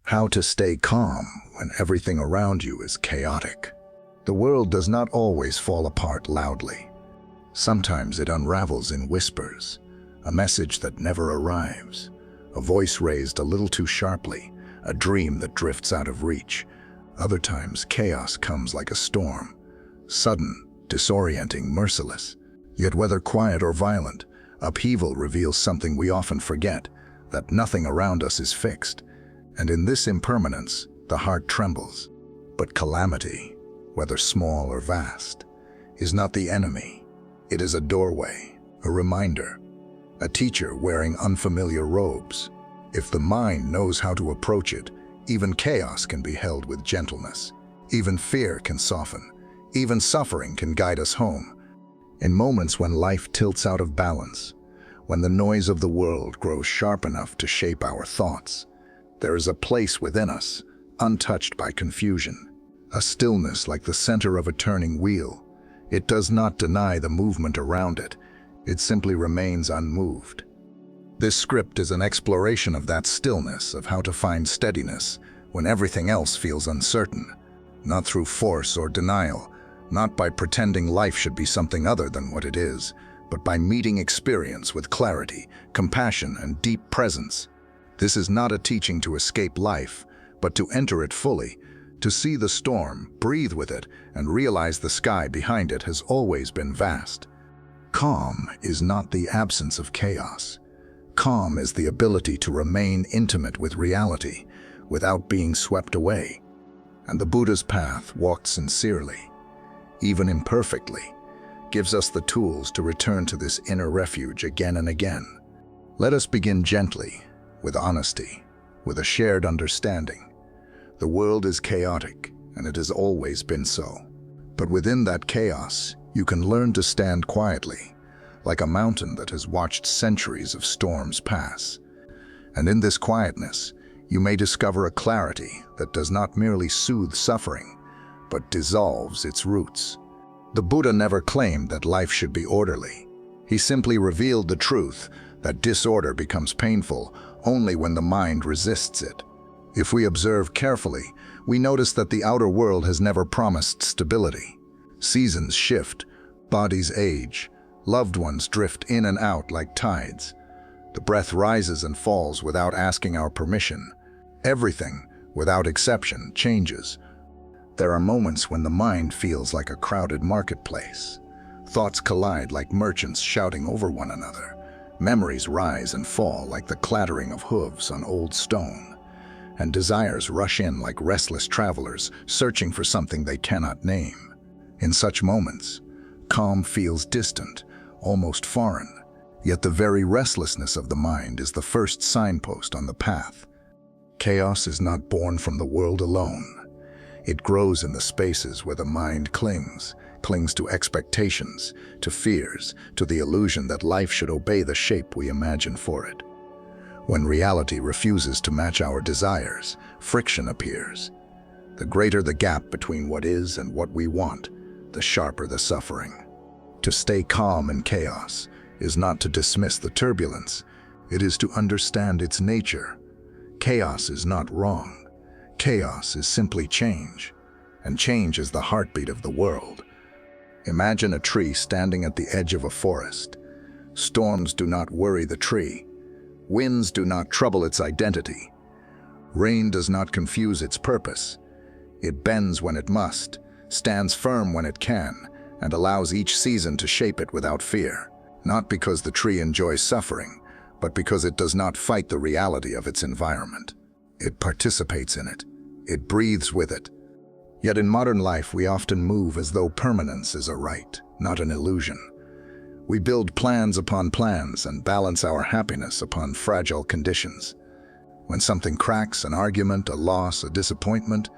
How to stay calm when everything around you is chaotic. The world does not always fall apart loudly. Sometimes it unravels in whispers, a message that never arrives, a voice raised a little too sharply, a dream that drifts out of reach. Other times, chaos comes like a storm, sudden, disorienting, merciless. Yet whether quiet or violent, upheaval reveals something we often forget, that nothing around us is fixed. And in this impermanence, the heart trembles. But calamity, whether small or vast, is not the enemy. It is a doorway, a reminder, a teacher wearing unfamiliar robes. If the mind knows how to approach it, even chaos can be held with gentleness. Even fear can soften. Even suffering can guide us home. In moments when life tilts out of balance, when the noise of the world grows sharp enough to shape our thoughts, there is a place within us, untouched by confusion, a stillness like the center of a turning wheel. It does not deny the movement around it. It simply remains unmoved. This script is an exploration of that stillness, of how to find steadiness when everything else feels uncertain, not through force or denial, not by pretending life should be something other than what it is, but by meeting experience with clarity, compassion, and deep presence. This is not a teaching to escape life, but to enter it fully, to see the storm, breathe with it, and realize the sky behind it has always been vast. Calm is not the absence of chaos. Calm is the ability to remain intimate with reality without being swept away. And the Buddha's path, walked sincerely, even imperfectly, gives us the tools to return to this inner refuge again and again. Let us begin gently, with honesty, with a shared understanding. The world is chaotic, and it has always been so. But within that chaos, you can learn to stand quietly, like a mountain that has watched centuries of storms pass. And in this quietness, you may discover a clarity that does not merely soothe suffering, but dissolves its roots. The Buddha never claimed that life should be orderly. He simply revealed the truth that disorder becomes painful only when the mind resists it. If we observe carefully, we notice that the outer world has never promised stability. Seasons shift, bodies age, loved ones drift in and out like tides. The breath rises and falls without asking our permission. Everything, without exception, changes. There are moments when the mind feels like a crowded marketplace. Thoughts collide like merchants shouting over one another. Memories rise and fall like the clattering of hooves on old stone. And desires rush in like restless travelers searching for something they cannot name. In such moments, calm feels distant, almost foreign. Yet the very restlessness of the mind is the first signpost on the path. Chaos is not born from the world alone. It grows in the spaces where the mind clings to expectations, to fears, to the illusion that life should obey the shape we imagine for it. When reality refuses to match our desires, friction appears. The greater the gap between what is and what we want, the sharper the suffering. To stay calm in chaos is not to dismiss the turbulence, it is to understand its nature. Chaos is not wrong. Chaos is simply change, and change is the heartbeat of the world. Imagine a tree standing at the edge of a forest. Storms do not worry the tree. Winds do not trouble its identity. Rain does not confuse its purpose. It bends when it must, stands firm when it can, and allows each season to shape it without fear. Not because the tree enjoys suffering, but because it does not fight the reality of its environment. It participates in it. It breathes with it. Yet in modern life, we often move as though permanence is a right, not an illusion. We build plans upon plans and balance our happiness upon fragile conditions. When something cracks, an argument, a loss, a disappointment,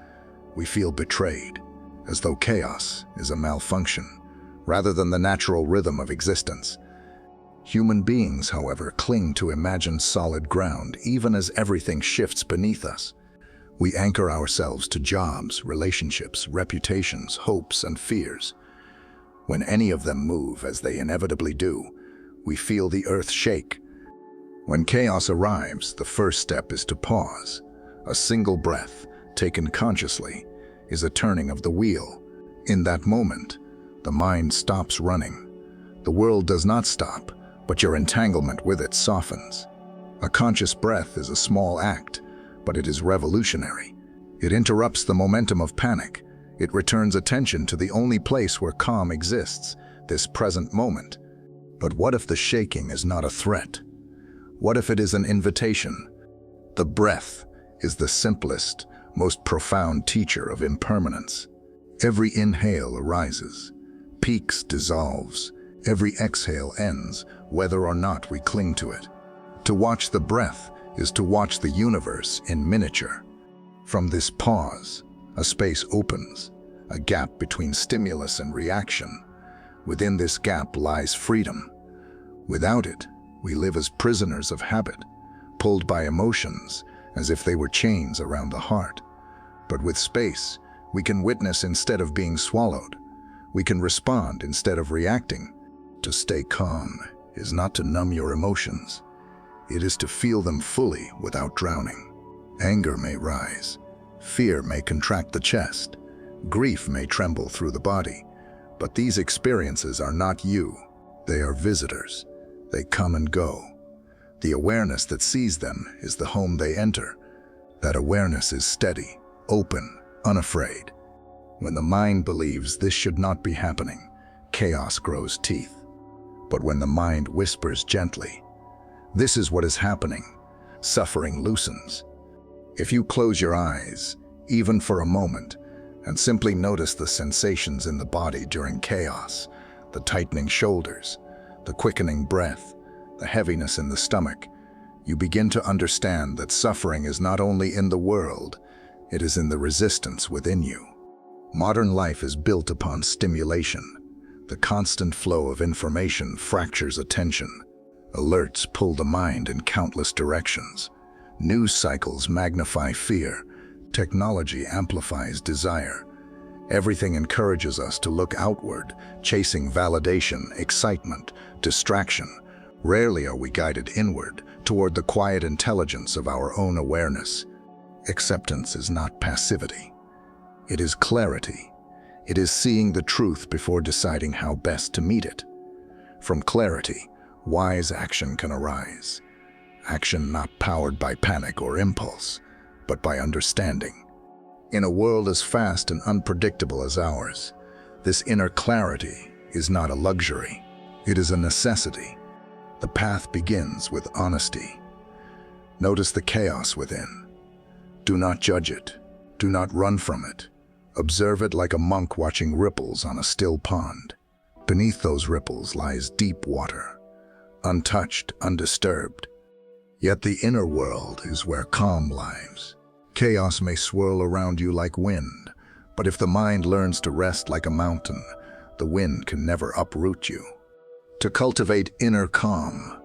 we feel betrayed, as though chaos is a malfunction, rather than the natural rhythm of existence. Human beings, however, cling to imagined solid ground, even as everything shifts beneath us. We anchor ourselves to jobs, relationships, reputations, hopes, and fears. When any of them move, as they inevitably do, we feel the earth shake. When chaos arrives, the first step is to pause, A single breath, taken consciously, is a turning of the wheel. In that moment, the mind stops running. The world does not stop, but your entanglement with it softens. A conscious breath is a small act, but it is revolutionary. It interrupts the momentum of panic. It returns attention to the only place where calm exists, this present moment. But what if the shaking is not a threat? What if it is an invitation? The breath is the simplest, most profound teacher of impermanence. Every inhale arises, peaks, dissolves. Every exhale ends, whether or not we cling to it. To watch the breath is to watch the universe in miniature. From this pause, a space opens, a gap between stimulus and reaction. Within this gap lies freedom. Without it, we live as prisoners of habit, pulled by emotions as if they were chains around the heart. But with space, we can witness instead of being swallowed. We can respond instead of reacting. To stay calm is not to numb your emotions. It is to feel them fully without drowning. Anger may rise. Fear may contract the chest. Grief may tremble through the body. But these experiences are not you. They are visitors. They come and go. The awareness that sees them is the home they enter. That awareness is steady, open, unafraid. When the mind believes this should not be happening, chaos grows teeth. But when the mind whispers gently, "This is what is happening," suffering loosens. If you close your eyes, even for a moment, and simply notice the sensations in the body during chaos, the tightening shoulders, the quickening breath, the heaviness in the stomach, you begin to understand that suffering is not only in the world, it is in the resistance within you. Modern life is built upon stimulation. The constant flow of information fractures attention. Alerts pull the mind in countless directions. News cycles magnify fear. Technology amplifies desire. Everything encourages us to look outward, chasing validation, excitement, distraction. Rarely are we guided inward, toward the quiet intelligence of our own awareness. Acceptance is not passivity. It is clarity. It is seeing the truth before deciding how best to meet it. From clarity, wise action can arise. Action not powered by panic or impulse, but by understanding. In a world as fast and unpredictable as ours, this inner clarity is not a luxury. It is a necessity. The path begins with honesty. Notice the chaos within. Do not judge it. Do not run from it. Observe it like a monk watching ripples on a still pond. Beneath those ripples lies deep water, untouched, undisturbed. Yet the inner world is where calm lies. Chaos may swirl around you like wind, but if the mind learns to rest like a mountain, the wind can never uproot you. To cultivate inner calm,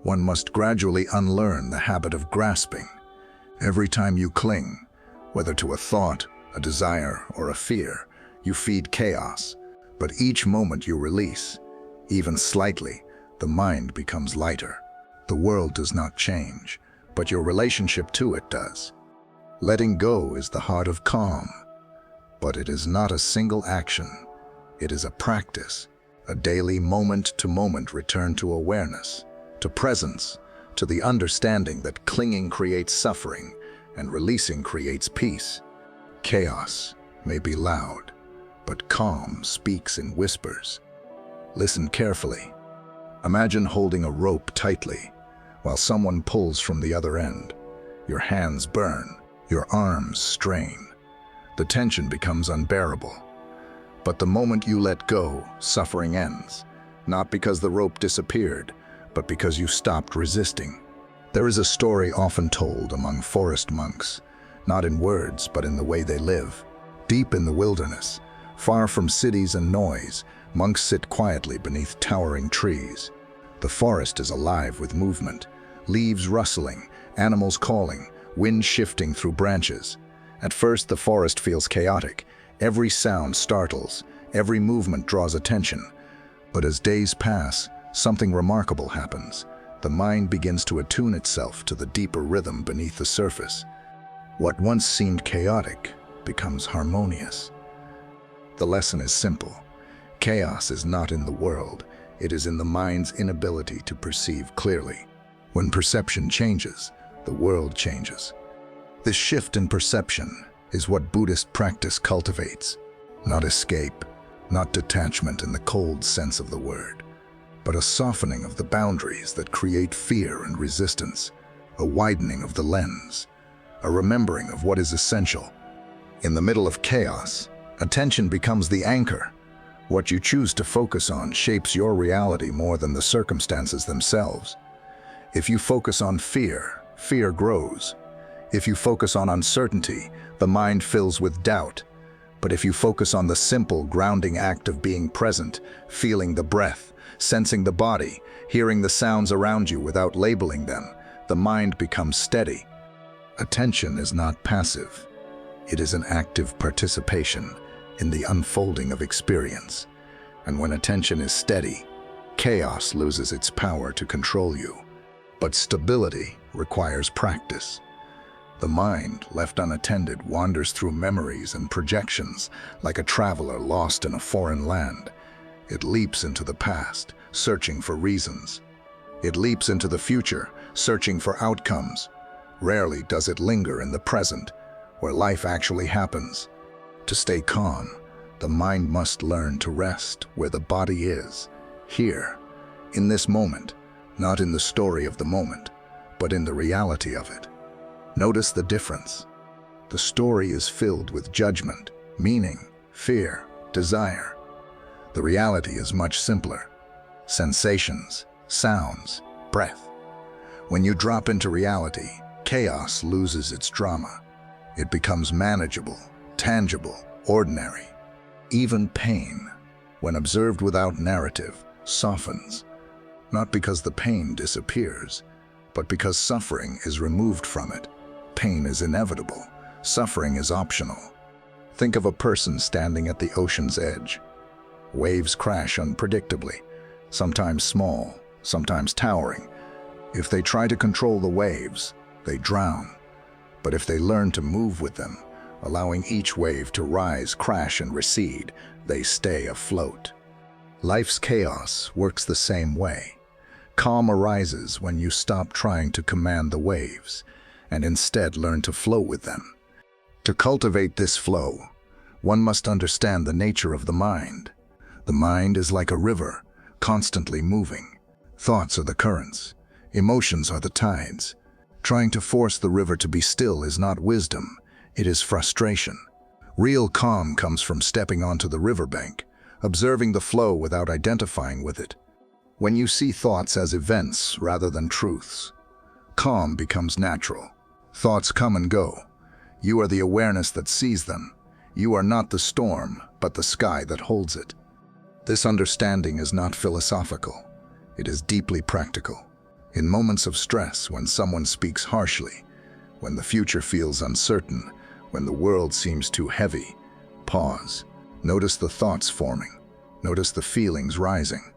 one must gradually unlearn the habit of grasping. Every time you cling, whether to a thought, a desire, or a fear, you feed chaos. But each moment you release, even slightly, the mind becomes lighter. The world does not change, but your relationship to it does. Letting go is the heart of calm, but it is not a single action. It is a practice, a daily moment-to-moment return to awareness, to presence, to the understanding that clinging creates suffering and releasing creates peace. Chaos may be loud, but calm speaks in whispers. Listen carefully. Imagine holding a rope tightly while someone pulls from the other end. Your hands burn, your arms strain. The tension becomes unbearable. But the moment you let go, suffering ends, not because the rope disappeared, but because you stopped resisting. There is a story often told among forest monks, not in words, but in the way they live. Deep in the wilderness, far from cities and noise, monks sit quietly beneath towering trees. The forest is alive with movement, leaves rustling, animals calling, wind shifting through branches. At first, the forest feels chaotic. Every sound startles, every movement draws attention. But as days pass, something remarkable happens. The mind begins to attune itself to the deeper rhythm beneath the surface. What once seemed chaotic becomes harmonious. The lesson is simple. Chaos is not in the world, it is in the mind's inability to perceive clearly. When perception changes, the world changes. This shift in perception is what Buddhist practice cultivates. Not escape, not detachment in the cold sense of the word, but a softening of the boundaries that create fear and resistance, a widening of the lens, a remembering of what is essential. In the middle of chaos, attention becomes the anchor. What you choose to focus on shapes your reality more than the circumstances themselves. If you focus on fear, fear grows. If you focus on uncertainty, the mind fills with doubt. But if you focus on the simple, grounding act of being present, feeling the breath, sensing the body, hearing the sounds around you without labeling them, the mind becomes steady. Attention is not passive. It is an active participation in the unfolding of experience. And when attention is steady, chaos loses its power to control you. But stability requires practice. The mind, left unattended, wanders through memories and projections like a traveler lost in a foreign land. It leaps into the past, searching for reasons. It leaps into the future, searching for outcomes. Rarely does it linger in the present, where life actually happens. To stay calm, the mind must learn to rest where the body is, here, in this moment, not in the story of the moment, but in the reality of it. Notice the difference. The story is filled with judgment, meaning, fear, desire. The reality is much simpler. Sensations, sounds, breath. When you drop into reality, chaos loses its drama. It becomes manageable, tangible, ordinary. Even pain, when observed without narrative, softens. Not because the pain disappears, but because suffering is removed from it. Pain is inevitable. Suffering is optional. Think of a person standing at the ocean's edge. Waves crash unpredictably, sometimes small, sometimes towering. If they try to control the waves, they drown. But if they learn to move with them, allowing each wave to rise, crash, and recede, they stay afloat. Life's chaos works the same way. Calm arises when you stop trying to command the waves and instead learn to flow with them. To cultivate this flow, one must understand the nature of the mind. The mind is like a river, constantly moving. Thoughts are the currents. Emotions are the tides. Trying to force the river to be still is not wisdom, it is frustration. Real calm comes from stepping onto the riverbank, observing the flow without identifying with it. When you see thoughts as events rather than truths, calm becomes natural. Thoughts come and go. You are the awareness that sees them. You are not the storm, but the sky that holds it. This understanding is not philosophical. It is deeply practical. In moments of stress, when someone speaks harshly, when the future feels uncertain, when the world seems too heavy, pause. Notice the thoughts forming. Notice the feelings rising.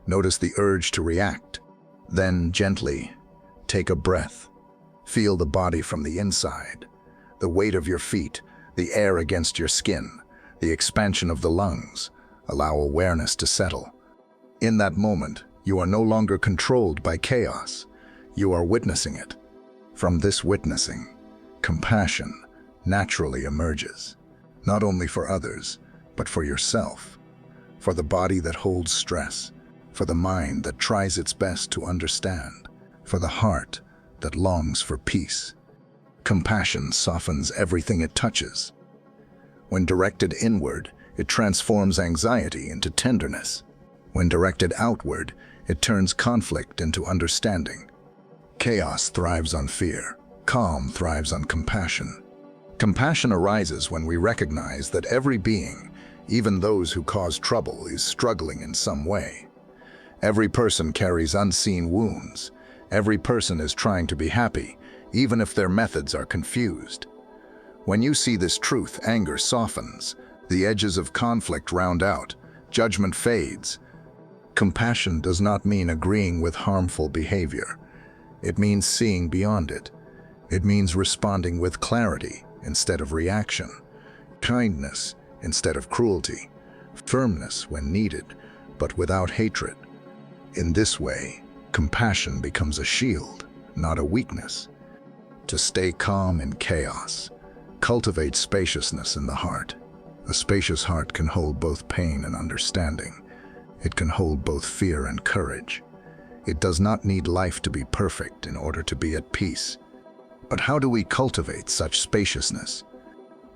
Notice the urge to react. Then, gently, take a breath. Feel the body from the inside, the weight of your feet, the air against your skin, the expansion of the lungs. Allow awareness to settle. In that moment, you are no longer controlled by chaos. You are witnessing it. From this witnessing, compassion naturally emerges, not only for others, but for yourself, for the body that holds stress, for the mind that tries its best to understand, for the heart that longs for peace. Compassion softens everything it touches. When directed inward, it transforms anxiety into tenderness. When directed outward, it turns conflict into understanding. Chaos thrives on fear. Calm thrives on compassion. Compassion arises when we recognize that every being, even those who cause trouble, is struggling in some way. Every person carries unseen wounds. Every person is trying to be happy, even if their methods are confused. When you see this truth, anger softens, the edges of conflict round out, judgment fades. Compassion does not mean agreeing with harmful behavior. It means seeing beyond it. It means responding with clarity instead of reaction, kindness instead of cruelty, firmness when needed, but without hatred. In this way, compassion becomes a shield, not a weakness. To stay calm in chaos, cultivate spaciousness in the heart. A spacious heart can hold both pain and understanding. It can hold both fear and courage. It does not need life to be perfect in order to be at peace. But how do we cultivate such spaciousness?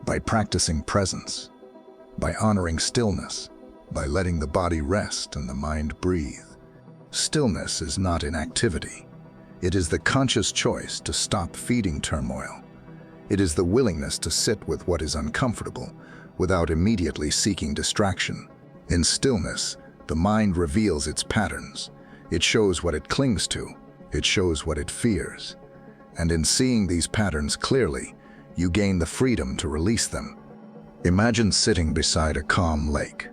By practicing presence, by honoring stillness, by letting the body rest and the mind breathe. Stillness is not inactivity. It is the conscious choice to stop feeding turmoil. It is the willingness to sit with what is uncomfortable without immediately seeking distraction. In stillness, the mind reveals its patterns. It shows what it clings to. It shows what it fears. And in seeing these patterns clearly, you gain the freedom to release them. Imagine sitting beside a calm lake.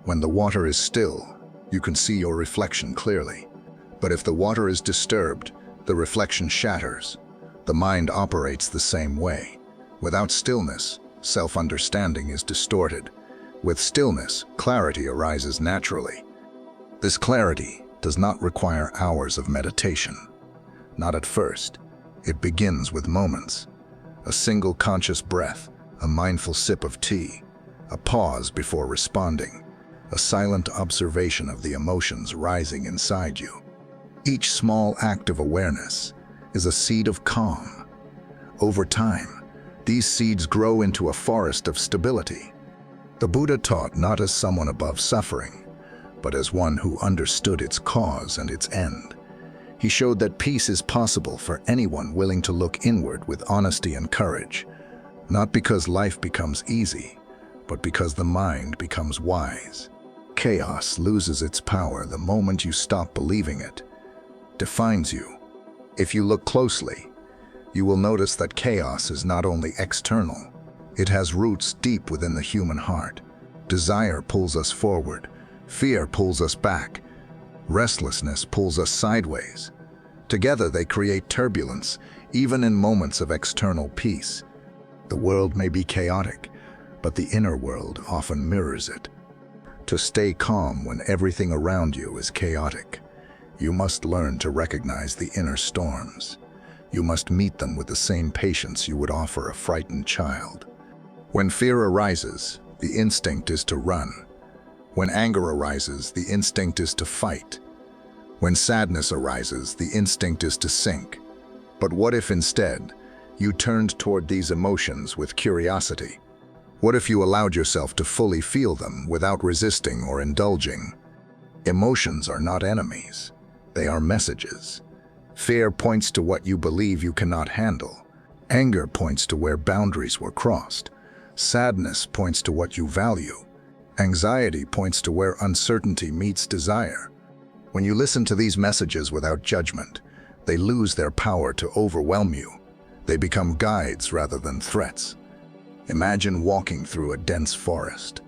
When the water is still, you can see your reflection clearly. But if the water is disturbed, the reflection shatters. The mind operates the same way. Without stillness, self-understanding is distorted. With stillness, clarity arises naturally. This clarity does not require hours of meditation. Not at first. It begins with moments. A single conscious breath, a mindful sip of tea, a pause before responding, a silent observation of the emotions rising inside you. Each small act of awareness is a seed of calm. Over time, these seeds grow into a forest of stability. The Buddha taught not as someone above suffering, but as one who understood its cause and its end. He showed that peace is possible for anyone willing to look inward with honesty and courage, not because life becomes easy, but because the mind becomes wise. Chaos loses its power the moment you stop believing it defines you. If you look closely, you will notice that chaos is not only external, it has roots deep within the human heart. Desire pulls us forward, fear pulls us back, restlessness pulls us sideways. Together they create turbulence, even in moments of external peace. The world may be chaotic, but the inner world often mirrors it. To stay calm when everything around you is chaotic, you must learn to recognize the inner storms. You must meet them with the same patience you would offer a frightened child. When fear arises, the instinct is to run. When anger arises, the instinct is to fight. When sadness arises, the instinct is to sink. But what if instead, you turned toward these emotions with curiosity? What if you allowed yourself to fully feel them without resisting or indulging? Emotions are not enemies. They are messages. Fear points to what you believe you cannot handle. Anger points to where boundaries were crossed. Sadness points to what you value. Anxiety points to where uncertainty meets desire. When you listen to these messages without judgment, they lose their power to overwhelm you. They become guides rather than threats. Imagine walking through a dense forest.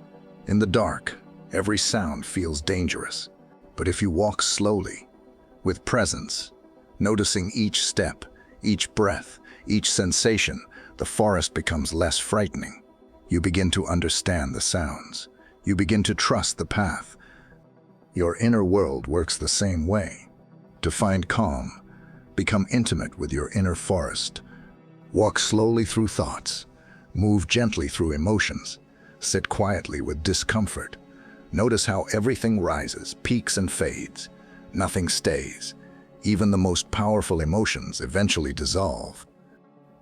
In the dark, every sound feels dangerous. But if you walk slowly, with presence, noticing each step, each breath, each sensation, the forest becomes less frightening. You begin to understand the sounds. You begin to trust the path. Your inner world works the same way. To find calm, become intimate with your inner forest. Walk slowly through thoughts. Move gently through emotions. Sit quietly with discomfort. Notice how everything rises, peaks and fades. Nothing stays. Even the most powerful emotions eventually dissolve.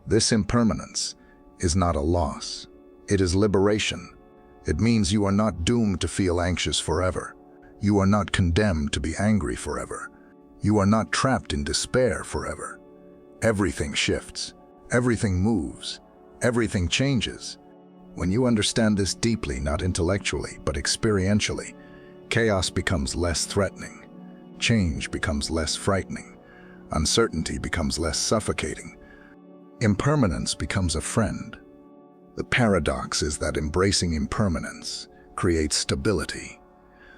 This impermanence is not a loss. It is liberation. It means you are not doomed to feel anxious forever. You are not condemned to be angry forever. You are not trapped in despair forever. Everything shifts. Everything moves. Everything changes. When you understand this deeply, not intellectually, but experientially, chaos becomes less threatening. Change becomes less frightening. Uncertainty becomes less suffocating. Impermanence becomes a friend. The paradox is that embracing impermanence creates stability.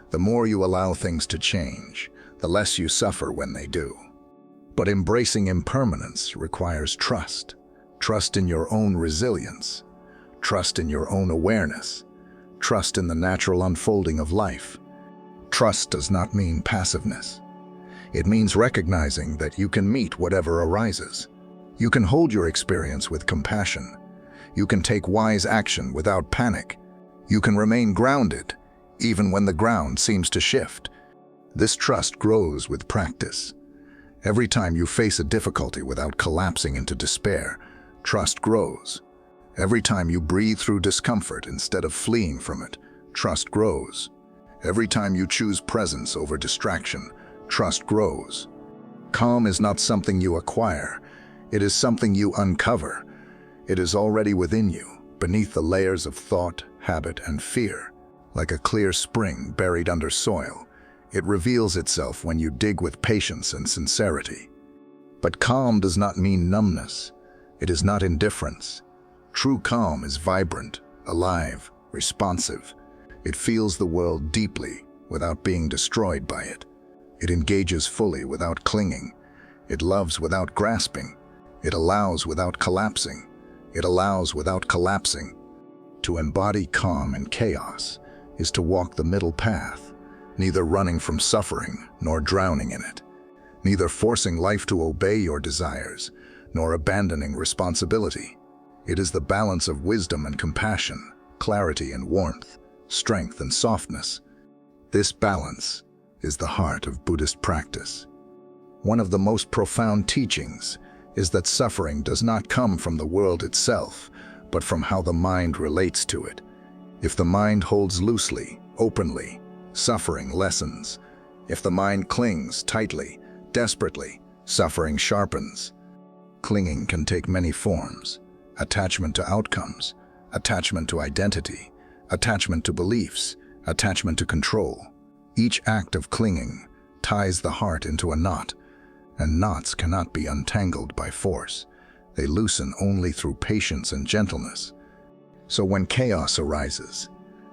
The more you allow things to change, the less you suffer when they do. But embracing impermanence requires trust. Trust in your own resilience. Trust in your own awareness. Trust in the natural unfolding of life. Trust does not mean passiveness. It means recognizing that you can meet whatever arises. You can hold your experience with compassion. You can take wise action without panic. You can remain grounded, even when the ground seems to shift. This trust grows with practice. Every time you face a difficulty without collapsing into despair, trust grows. Every time you breathe through discomfort instead of fleeing from it, trust grows. Every time you choose presence over distraction, trust grows. Calm is not something you acquire. It is something you uncover. It is already within you, beneath the layers of thought, habit, and fear. Like a clear spring buried under soil, it reveals itself when you dig with patience and sincerity. But calm does not mean numbness. It is not indifference. True calm is vibrant, alive, responsive. It feels the world deeply without being destroyed by it. It engages fully without clinging. It loves without grasping. It allows without collapsing. It allows without collapsing. To embody calm in chaos is to walk the middle path, neither running from suffering nor drowning in it, neither forcing life to obey your desires nor abandoning responsibility. It is the balance of wisdom and compassion, clarity and warmth, strength and softness. This balance is the heart of Buddhist practice. One of the most profound teachings is that suffering does not come from the world itself, but from how the mind relates to it. If the mind holds loosely, openly, suffering lessens. If the mind clings tightly, desperately, suffering sharpens. Clinging can take many forms: attachment to outcomes, attachment to identity, attachment to beliefs, attachment to control. Each act of clinging ties the heart into a knot, and knots cannot be untangled by force. They loosen only through patience and gentleness. So when chaos arises,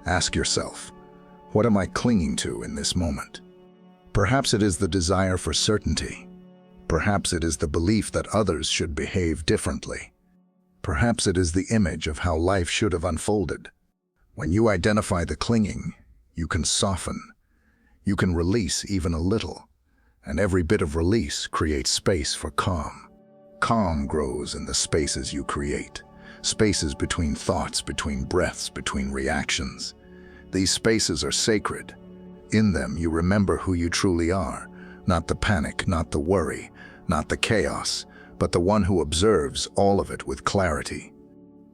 ask yourself, what am I clinging to in this moment? Perhaps it is the desire for certainty. Perhaps it is the belief that others should behave differently. Perhaps it is the image of how life should have unfolded. When you identify the clinging, you can soften. You can release even a little, and every bit of release creates space for calm. Calm grows in the spaces you create, spaces between thoughts, between breaths, between reactions. These spaces are sacred. In them you remember who you truly are, not the panic, not the worry, not the chaos, but the one who observes all of it with clarity.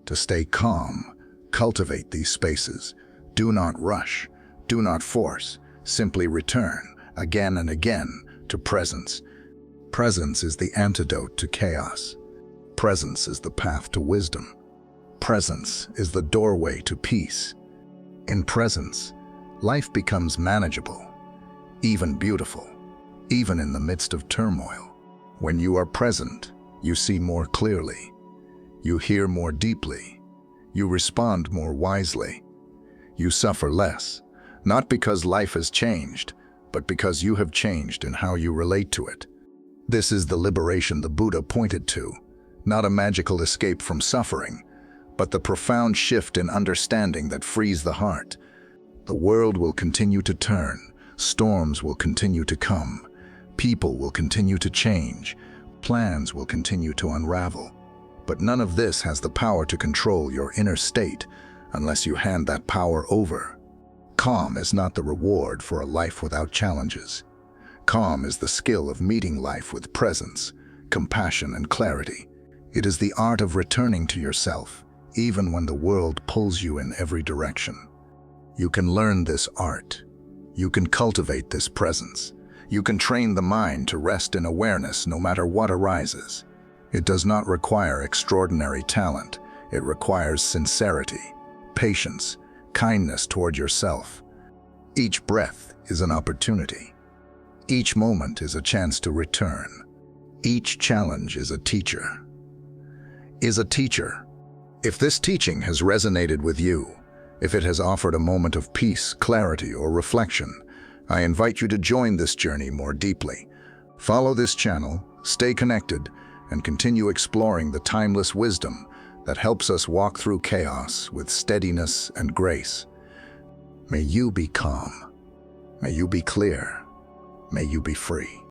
To stay calm, cultivate these spaces. Do not rush, do not force, simply return, again and again, to presence. Presence is the antidote to chaos. Presence is the path to wisdom. Presence is the doorway to peace. In presence, life becomes manageable, even beautiful, even in the midst of turmoil. When you are present, you see more clearly. You hear more deeply. You respond more wisely. You suffer less, not because life has changed, but because you have changed in how you relate to it. This is the liberation the Buddha pointed to, not a magical escape from suffering, but the profound shift in understanding that frees the heart. The world will continue to turn, storms will continue to come, people will continue to change, plans will continue to unravel. But none of this has the power to control your inner state unless you hand that power over. Calm is not the reward for a life without challenges. Calm is the skill of meeting life with presence, compassion, and clarity. It is the art of returning to yourself, even when the world pulls you in every direction. You can learn this art. You can cultivate this presence. You can train the mind to rest in awareness no matter what arises. It does not require extraordinary talent. It requires sincerity, patience, kindness toward yourself. Each breath is an opportunity. Each moment is a chance to return. Each challenge is a teacher. If this teaching has resonated with you, if it has offered a moment of peace, clarity, or reflection, I invite you to join this journey more deeply. Follow this channel, stay connected, and continue exploring the timeless wisdom that helps us walk through chaos with steadiness and grace. May you be calm. May you be clear. May you be free.